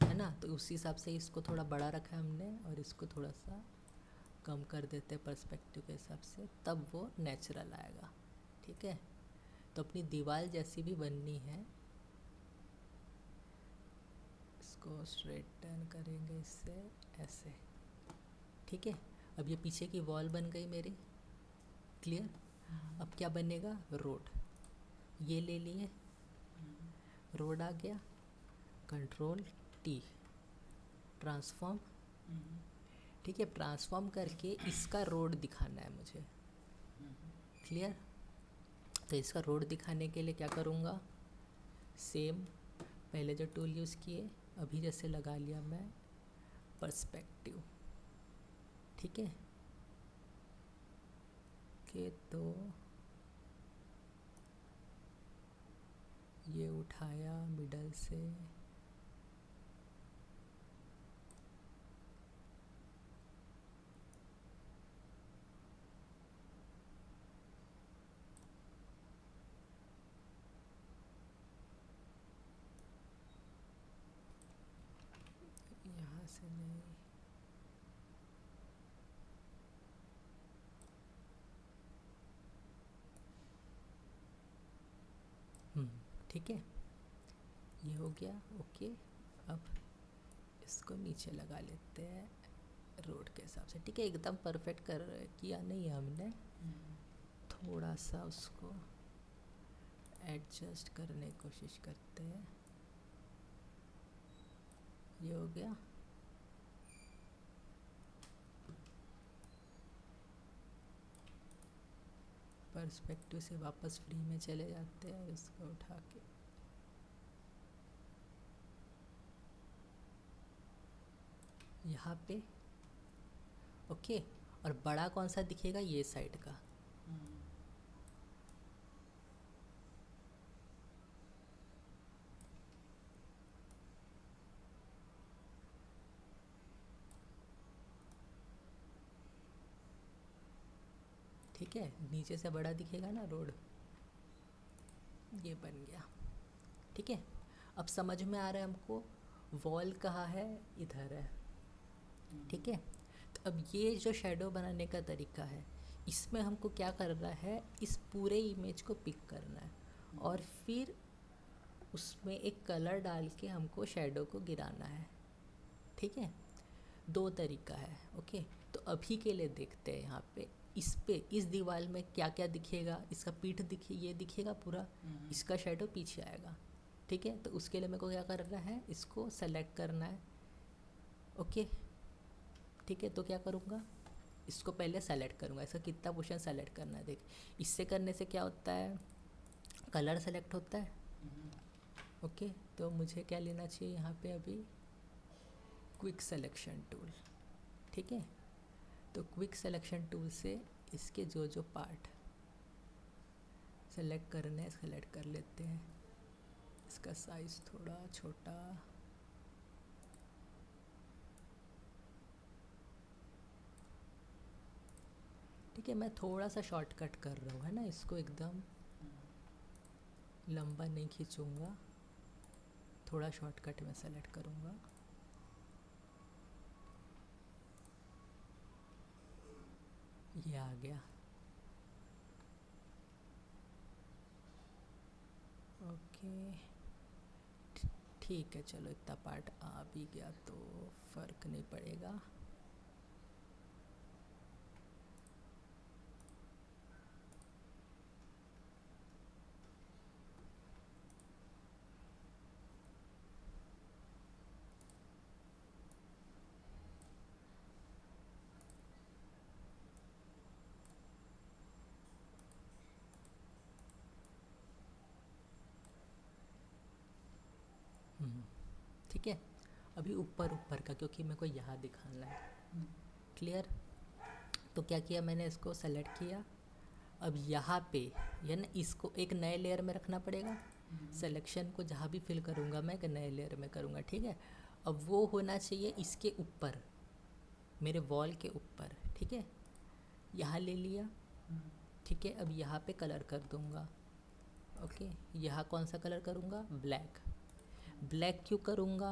है ना। तो उसी हिसाब से इसको थोड़ा बड़ा रखा है हमने, और इसको थोड़ा सा कम कर देते हैं पर्सपेक्टिव के हिसाब से, तब वो नेचुरल आएगा, ठीक है। तो अपनी दीवार जैसी भी बननी है, इसको स्ट्रेटन करेंगे इससे ऐसे, ठीक है। अब ये पीछे की वॉल बन गई मेरी, क्लियर। अब क्या बनेगा, रोड, ये ले लिए, रोड आ गया, कंट्रोल टी, ट्रांसफॉर्म, ठीक है। ट्रांसफॉर्म करके इसका रोड दिखाना है मुझे, क्लियर। तो इसका रोड दिखाने के लिए क्या करूँगा, सेम पहले जो टूल यूज़ किए अभी जैसे लगा लिया मैं पर्सपेक्टिव, ठीक है। के तो ये उठाया मिडल से, यहाँ से नहीं, ठीक है, ये हो गया, ओके। अब इसको नीचे लगा लेते हैं रोड के हिसाब से, ठीक है। एकदम परफेक्ट किया नहीं है हमने, थोड़ा सा उसको एडजस्ट करने की कोशिश करते हैं। ये हो गया, पर्सपेक्टिव से वापस फ्री में चले जाते हैं, इसको उठा के यहाँ पे, ओके। और बड़ा कौन सा दिखेगा, ये साइड का, ठीक है। नीचे से बड़ा दिखेगा ना रोड, ये बन गया, ठीक है। अब समझ में आ रहा है हमको वॉल कहाँ है, इधर है, ठीक है। तो अब ये जो शेडो बनाने का तरीका है, इसमें हमको क्या करना है, इस पूरे इमेज को पिक करना है और फिर उसमें एक कलर डाल के हमको शैडो को गिराना है। ठीक है, दो तरीका है। ओके, तो अभी के लिए देखते हैं यहाँ पे इस दीवार में क्या क्या दिखेगा। इसका पीठ दिखे, ये दिखेगा पूरा, इसका शैडो पीछे आएगा। ठीक है, तो उसके लिए मेरे को क्या करना है, इसको सेलेक्ट करना है। ओके, ठीक है, तो क्या करूँगा, इसको पहले सेलेक्ट करूँगा। इसका कितना पोर्शन सेलेक्ट करना है, देख इससे करने से क्या होता है, कलर सेलेक्ट होता है। ओके, तो मुझे क्या लेना चाहिए यहाँ पे अभी, क्विक सिलेक्शन टूल। ठीक है, तो क्विक सिलेक्शन टूल से इसके जो जो पार्ट सेलेक्ट करने हैं सेलेक्ट कर लेते हैं। इसका साइज़ थोड़ा छोटा, ठीक है, मैं थोड़ा सा शॉर्टकट कर रहा हूँ, है ना, इसको एकदम लंबा नहीं खींचूँगा, थोड़ा शॉर्टकट में सेलेक्ट करूँगा। ये आ गया। ओके, ठीक है, चलो इतना पार्ट आ भी गया तो फ़र्क नहीं पड़ेगा। ठीक है, अभी ऊपर ऊपर का, क्योंकि मेरे को यहाँ दिखाना है। क्लियर, तो क्या किया मैंने, इसको सेलेक्ट किया। अब यहाँ पे या ना इसको एक नए लेयर में रखना पड़ेगा। सिलेक्शन को जहाँ भी फिल करूँगा मैं एक नए लेयर में करूँगा। ठीक है, अब वो होना चाहिए इसके ऊपर, मेरे वॉल के ऊपर। ठीक है, यहाँ ले लिया। ठीक है, अब यहाँ पे कलर कर दूँगा। ओके, यहाँ कौन सा कलर करूँगा, ब्लैक। ब्लैक क्यों करूँगा,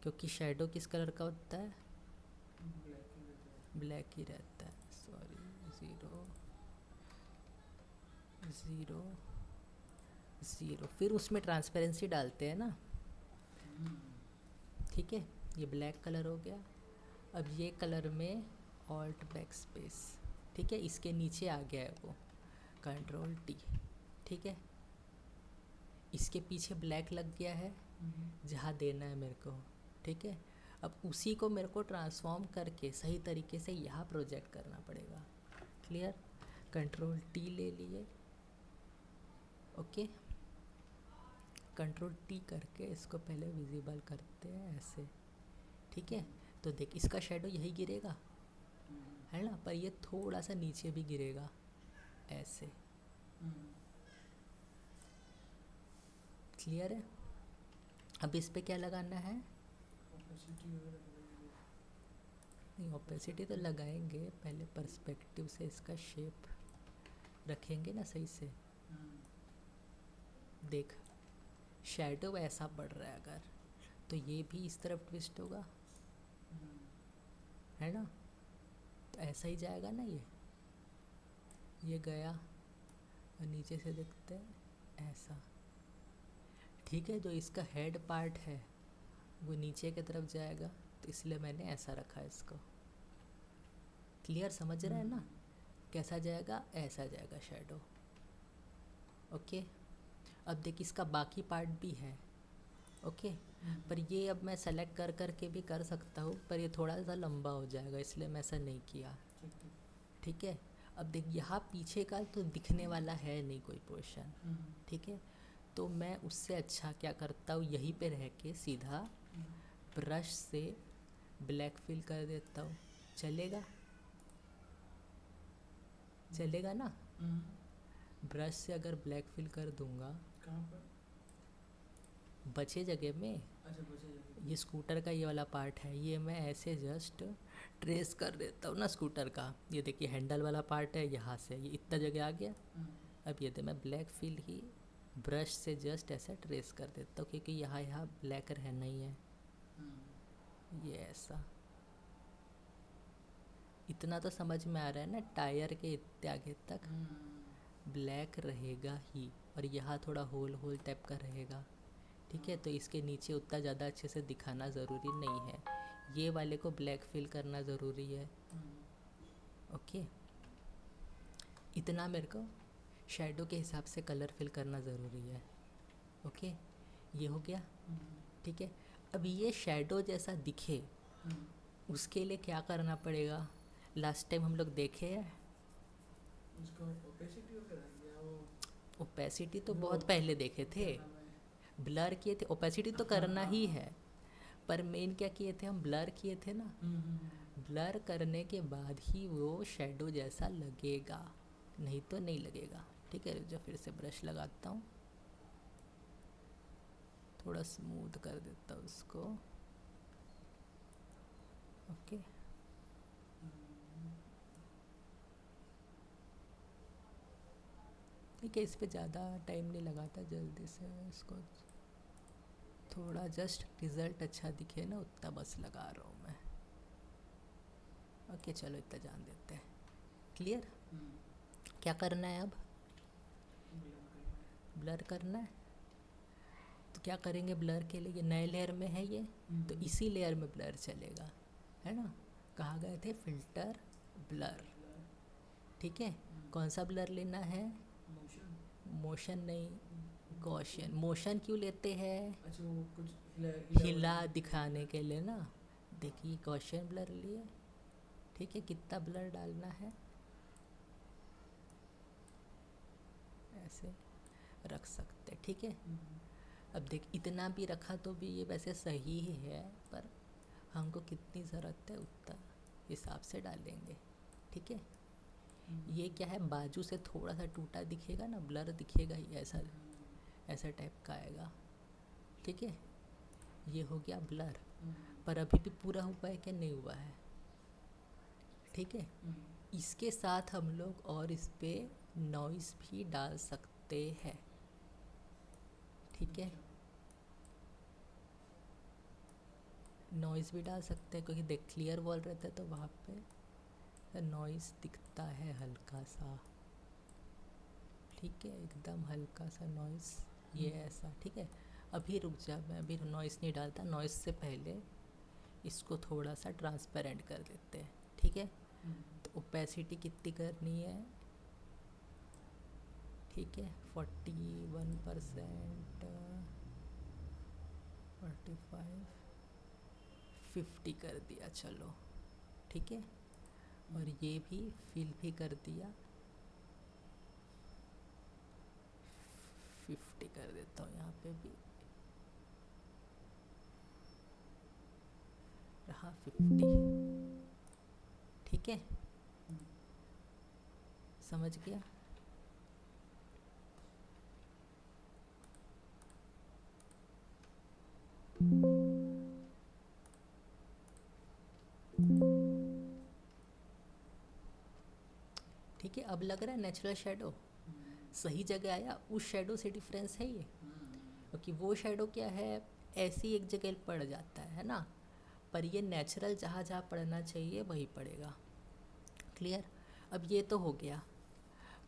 क्योंकि शैडो किस कलर का होता है, ब्लैक ही रहता है। सॉरी, ज़ीरो ज़ीरो, फिर उसमें ट्रांसपेरेंसी डालते हैं ना। ठीक है, ये ब्लैक कलर हो गया। अब ये कलर में ऑल्ट बैक स्पेस, ठीक है, इसके नीचे आ गया है वो, कंट्रोल टी। ठीक है, इसके पीछे ब्लैक लग गया है जहाँ देना है मेरे को। ठीक है, अब उसी को मेरे को ट्रांसफॉर्म करके सही तरीके से यहाँ प्रोजेक्ट करना पड़ेगा। क्लियर, कंट्रोल टी ले लिए। ओके, कंट्रोल टी करके इसको पहले विजिबल करते हैं ऐसे। ठीक है, तो देख इसका शैडो यही गिरेगा, है ना, पर ये थोड़ा सा नीचे भी गिरेगा ऐसे। क्लियर है, अब इस पे क्या लगाना है, नहीं ओपेसिटी तो लगाएंगे, पहले पर्सपेक्टिव से इसका शेप रखेंगे ना सही से। देख शैडो ऐसा बढ़ रहा है अगर, तो ये भी इस तरफ ट्विस्ट होगा, है ना, तो ऐसा ही जाएगा ना, ये गया और नीचे से देखते हैं ऐसा। ठीक है, जो इसका हेड पार्ट है वो नीचे की तरफ जाएगा, तो इसलिए मैंने ऐसा रखा है इसको। क्लियर, समझ रहा है ना, कैसा जाएगा, ऐसा जाएगा शैडो। ओके, अब देख इसका बाकी पार्ट भी है। ओके, पर ये अब मैं सेलेक्ट कर करके भी कर सकता हूँ, पर ये थोड़ा सा लंबा हो जाएगा, इसलिए मैं ऐसा नहीं किया। ठीक है, अब देख यहाँ पीछे का तो दिखने वाला है नहीं कोई पोर्शन। ठीक है, तो मैं उससे अच्छा क्या करता हूँ, यहीं पे रह के सीधा ब्रश से ब्लैक फिल कर देता हूँ। चलेगा, चलेगा ना, ब्रश से अगर ब्लैक फिल कर दूंगा, कहाँ पर, बचे जगह में। अच्छा बचे जगह। ये स्कूटर का ये वाला पार्ट है, ये मैं ऐसे जस्ट ट्रेस कर देता हूँ ना स्कूटर का। ये देखिए हैंडल वाला पार्ट है, यहाँ से ये इतना जगह आ गया। अब ये मैं ब्लैक फिल ही ब्रश से जस्ट ऐसे ट्रेस कर देता हूँ, क्योंकि यहाँ ब्लैक रहना ही है। ये ऐसा, इतना तो समझ में आ रहा है ना, टायर के इतने आगे तक ब्लैक रहेगा ही, और यहाँ थोड़ा होल होल टाइप का रहेगा। ठीक है, तो इसके नीचे उतना ज़्यादा अच्छे से दिखाना ज़रूरी नहीं है, ये वाले को ब्लैक फिल करना ज़रूरी है। ओके, इतना मेरे को शैडो के हिसाब से कलर फिल करना ज़रूरी है। ओके, ये हो गया। ठीक है, अब ये शैडो जैसा दिखे उसके लिए क्या करना पड़ेगा? लास्ट टाइम हम लोग देखे हैं, उसको ओपेसिटी वगैरह या वो ओपेसिटी तो बहुत पहले देखे थे, ब्लर किए थे। ओपेसिटी तो करना ही है, पर मेन क्या किए थे हम, ब्लर किए थे ना। ब्लर करने के बाद ही वो शैडो जैसा लगेगा, नहीं तो नहीं लगेगा। ठीक है, जो फिर से ब्रश लगाता हूँ, थोड़ा स्मूथ कर देता हूँ उसको। ओके, ठीक है, इस पे ज़्यादा टाइम नहीं लगाता, जल्दी से इसको थोड़ा जस्ट रिज़ल्ट अच्छा दिखे ना उतना बस लगा रहा हूँ मैं। ओके, चलो इतना जान देते हैं। क्लियर? क्या करना है अब? ब्लर करना है। तो क्या करेंगे ब्लर के लिए? ये नए लेयर में है ये, तो इसी लेयर में ब्लर चलेगा, है ना। कहाँ गए थे? Filter, blur. ठीक है, कौन सा ब्लर लेना है? मोशन नहीं, गॉसियन। मोशन क्यों लेते हैं? अच्छा, वो कुछ हिला दिखाने के लिए ना। देखिए गॉसियन ब्लर लिए। ठीक है, कितना ब्लर डालना है? ऐसे रख सकते, ठीक है। अब देख, इतना भी रखा तो भी ये वैसे सही ही है, पर हमको कितनी ज़रूरत है उतना हिसाब से डालेंगे। ठीक है, ये क्या है, बाजू से थोड़ा सा टूटा दिखेगा ना, ब्लर दिखेगा ही, ऐसा ऐसा टाइप का आएगा। ठीक है, ये हो गया ब्लर, पर अभी भी पूरा हुआ है कि नहीं हुआ है। ठीक है, इसके साथ हम लोग और इस पे नॉइस भी डाल सकते हैं। ठीक है, नॉइज़ भी डाल सकते हैं, क्योंकि देख क्लियर वॉल रहता है तो वहाँ पे नॉइज़ दिखता है हल्का सा। ठीक है, एकदम हल्का सा नॉइज़, ये ऐसा। ठीक है, अभी रुक जा, मैं अभी नॉइज़ नहीं डालता, नॉइज़ से पहले इसको थोड़ा सा ट्रांसपेरेंट कर देते हैं। ठीक है, तो ओपेसिटी कितनी करनी है? ठीक है, 41%, 45, 50 कर दिया, चलो। ठीक है, और ये भी फिल भी कर दिया, 50 कर देता हूँ यहाँ पे भी, रहा 50। ठीक है, समझ गया? ठीक है, अब लग रहा है नेचुरल शेडो सही जगह आया। उस शेडो से डिफरेंस है ये, क्योंकि वो शेडो क्या है, ऐसी एक जगह पड़ जाता है ना, पर ये नेचुरल जहाँ जहाँ पड़ना चाहिए वही पड़ेगा। क्लियर? अब ये तो हो गया,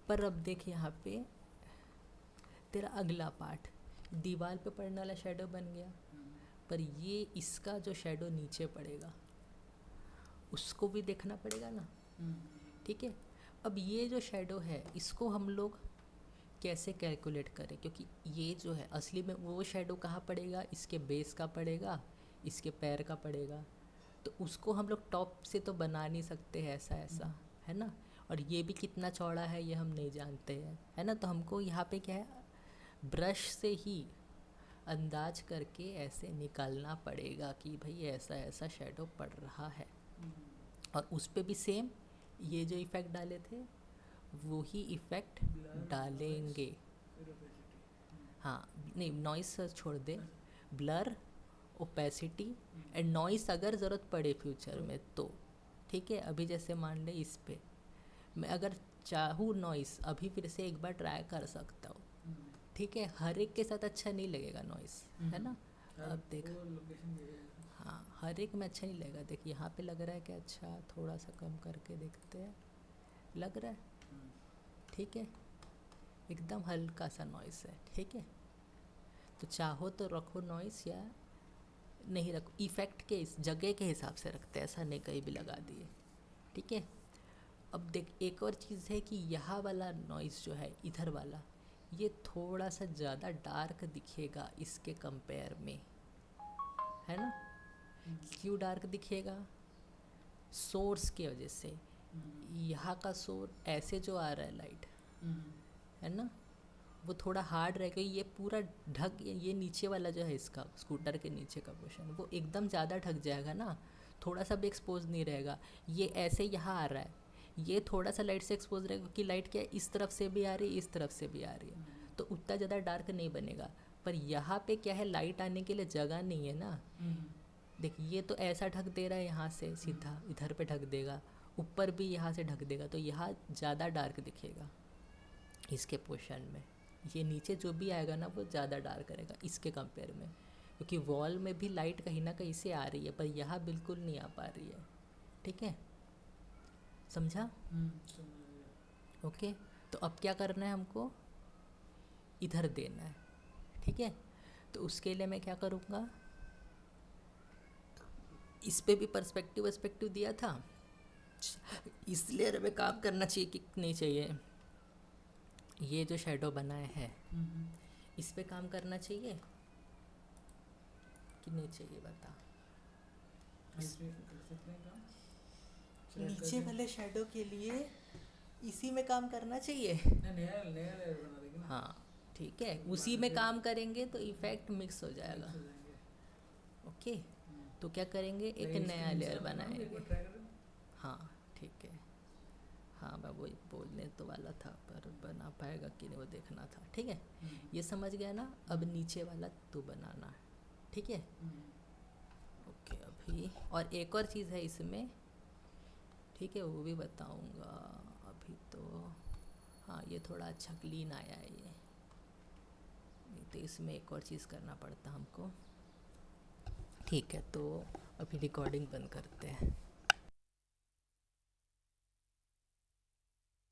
पर अब देख यहाँ पे तेरा अगला पार्ट, दीवार पे पड़ने वाला शेडो बन गया, पर ये इसका जो शेडो नीचे पड़ेगा उसको भी देखना पड़ेगा ना। ठीक है, अब ये जो शेडो है इसको हम लोग कैसे कैलकुलेट करें, क्योंकि ये जो है असली में वो शेडो कहाँ पड़ेगा, इसके बेस का पड़ेगा, इसके पैर का पड़ेगा, तो उसको हम लोग टॉप से तो बना नहीं सकते हैं ऐसा ऐसा, है ना। और ये भी कितना चौड़ा है ये हम नहीं जानते हैं, है ना। तो हमको यहाँ पे क्या है, ब्रश से ही अंदाज करके ऐसे निकालना पड़ेगा कि भाई ऐसा ऐसा शेडो पड़ रहा है। और उस पे भी सेम ये जो इफ़ेक्ट डाले थे वो ही इफ़ेक्ट डालेंगे। हाँ, नहीं नॉइस छोड़ दे, ब्लर, ओपेसिटी एंड नॉइस अगर ज़रूरत पड़े फ्यूचर में तो। ठीक है, अभी जैसे मान ले इस पे मैं अगर चाहूँ नॉइस अभी फिर से एक बार ट्राई कर सकता हूँ। ठीक है, हर एक के साथ अच्छा नहीं लगेगा नॉइस, है ना। अब देख, हाँ, हर एक में अच्छा नहीं लगेगा। देख यहाँ पे लग रहा है कि अच्छा, थोड़ा सा कम करके देखते हैं, लग रहा है ठीक है, एकदम हल्का सा नॉइस है, ठीक है। तो चाहो तो रखो नॉइस या नहीं रखो, इफ़ेक्ट के इस जगह के हिसाब से रखते हैं, ऐसा नहीं कहीं भी लगा दिए, ठीक है। अब देख एक और चीज़ है कि यहाँ वाला नॉइस जो है, इधर वाला, ये थोड़ा सा ज़्यादा डार्क दिखेगा इसके कंपेयर में, है ना। क्यों डार्क दिखेगा? सोर्स की वजह से। यहाँ का सोर्स ऐसे जो आ रहा है लाइट, है ना, वो थोड़ा हार्ड रहेगा, ये पूरा ढक, ये नीचे वाला जो है इसका स्कूटर के नीचे का पोर्शन, वो एकदम ज़्यादा ढक जाएगा ना, थोड़ा सा भी एक्सपोज नहीं रहेगा। ये ऐसे यहाँ आ रहा है, ये थोड़ा सा लाइट से एक्सपोज रहेगा कि लाइट क्या है, इस तरफ से भी आ रही है, इस तरफ से भी आ रही है, तो उतना ज़्यादा डार्क नहीं बनेगा। पर यहाँ पे क्या है, लाइट आने के लिए जगह नहीं है ना। देख ये तो ऐसा ढक दे रहा है, यहाँ से सीधा इधर पे ढक देगा, ऊपर भी यहाँ से ढक देगा, तो यहाँ ज़्यादा डार्क दिखेगा इसके पोर्शन में। ये नीचे जो भी आएगा ना, वो ज़्यादा डार्क करेगा इसके कंपेयर में, क्योंकि वॉल में भी लाइट कहीं ना कहीं से आ रही है, पर यहाँ बिल्कुल नहीं आ पा रही है, ठीक है, समझा? ओके। तो अब क्या करना है हमको, इधर देना है, ठीक है। तो उसके लिए मैं क्या करूँगा, इस पे भी पर्सपेक्टिव दिया था, इस लेयर में काम करना चाहिए कि नहीं चाहिए, ये जो शेडो बनाया है इस पे काम करना चाहिए कि नहीं चाहिए, बता। नीचे वाले शेडो के लिए इसी में काम करना चाहिए, नया लेयर बना देंगे ना। हाँ ठीक है, उसी में काम करेंगे तो इफ़ेक्ट मिक्स हो जाएगा, ओके। तो क्या करेंगे, एक नया लेयर बनाएंगे, हाँ ठीक है। हाँ मैं वही बोलने तो वाला था, पर बना पाएगा कि नहीं वो देखना था, ठीक है। ये समझ गया ना। अब नीचे वाला तू बनाना, ठीक है, ओके। अभी और एक और चीज़ है इसमें, ठीक है, वो भी बताऊंगा अभी तो। हाँ ये थोड़ा अच्छा क्लीन आया है ये, नहीं तो इसमें एक और चीज़ करना पड़ता हमको, ठीक है। तो अभी रिकॉर्डिंग बंद करते हैं।